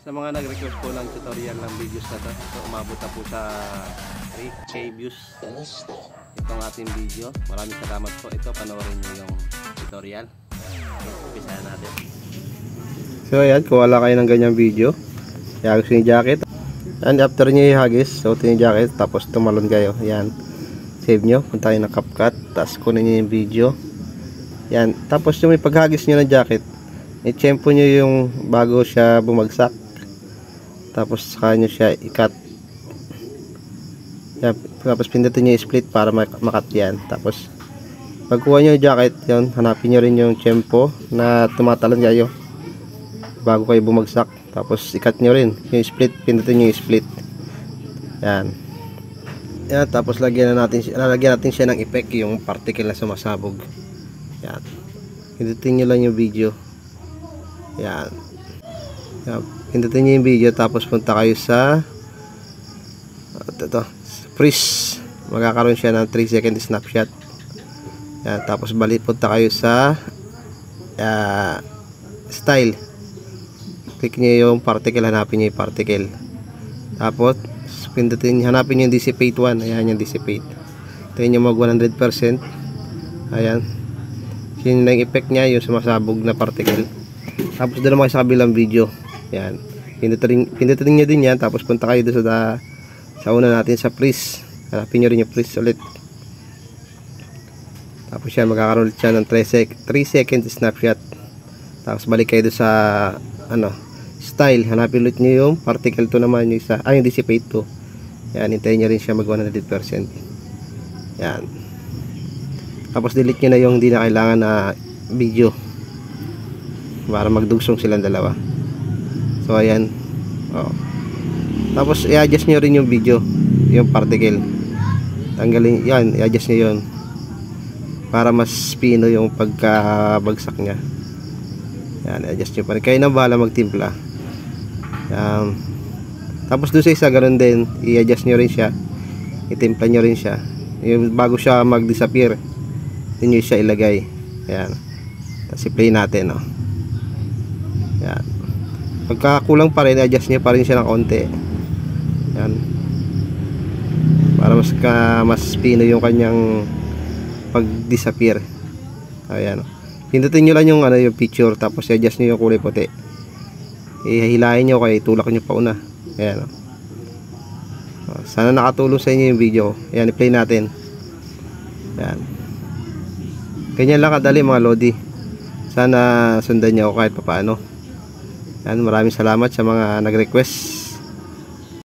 Sa mga nag-request po ng tutorial ng videos na to, so umabot na po sa 3K views itong ating video. Maraming salamat po. Ito, panoorin nyo yung tutorial. Umpisahan natin. So ayan, kung wala kayo ng ganyang video, ihagis nyo yung jacket, and after nyo ihagis, suotin yung jacket, tapos tumalon kayo. Yan, save nyo, punta kayo ng CapCut, tapos kunin nyo yung video. Yan, tapos yung paghagis nyo ng jacket, i-tempo nyo yung bago siya bumagsak, tapos saka nyo siya i-cut. Yan, tapos pindutin nyo yung split para makat yan. Tapos pagkuha nyo yung jacket, yun, hanapin nyo rin yung tempo na tumatalon kayo bago kayo bumagsak, tapos i-cut nyo rin yung split, pindutin nyo yung split. Yan, yan, tapos lalagyan natin siya ng effect, yung particle na sumasabog. Yan, pindutin nyo lang yung video. Yan, yan, pindutin nyo yung video, tapos punta kayo sa freeze. Magkakaroon siya ng 3 second snapshot. Yan, tapos balik, punta kayo sa style, click nyo yung particle, hanapin nyo yung particle, tapos pindutin, hanapin nyo yung dissipate 1. Ayan yung dissipate, tayo nyo mag 100%. Ayan, yun lang yung effect nya, yung sumasabog na particle. Tapos doon naman sa kabilang video. Yan, pindutin nyo din yan, tapos punta kayo doon sa una natin sa freeze, hanapin nyo rin yung freeze ulit. Tapos yan, magkakaroon ulit siya ng 3 second snapshot. Tapos balik kayo doon sa style, hanapin ulit nyo yung particle 2 naman, yung isa, yung dissipate 2. Yan, hintayin nyo rin siya mag 100%. Yan, tapos delete nyo na yung hindi na kailangan na video para magdugsong silang dalawa. So ayan, tapos i-adjust nyo rin yung video, yung particle, tanggalin yan, i-adjust nyo yun para mas pino yung pagkabagsak nya. Yan, i-adjust nyo pa rin, kayo na bahala magtimpla. Yan, tapos doon sa isa, ganun din, i-adjust nyo rin siya, itimpla nyo rin siya, yung bago siya mag-disappear, yun nyo siya ilagay. Yan, tapos i-play natin. Yan, pagka kulang pa rin, adjust nyo pa rin siya ng konti. Yan, para mas pino yung kanyang pag-disappear. Ayan, pindutin nyo lang yung yung picture, tapos i-adjust nyo yung kulay puti, ihilahin nyo, kaya itulak nyo pa una. Ayan, sana nakatulong sa inyo yung video. Ayan, i-play natin. Ayan, ganyan lang kadali mga lodi. Sana sundan nyo ako kahit papaano. Yan, maraming salamat sa mga nag-request.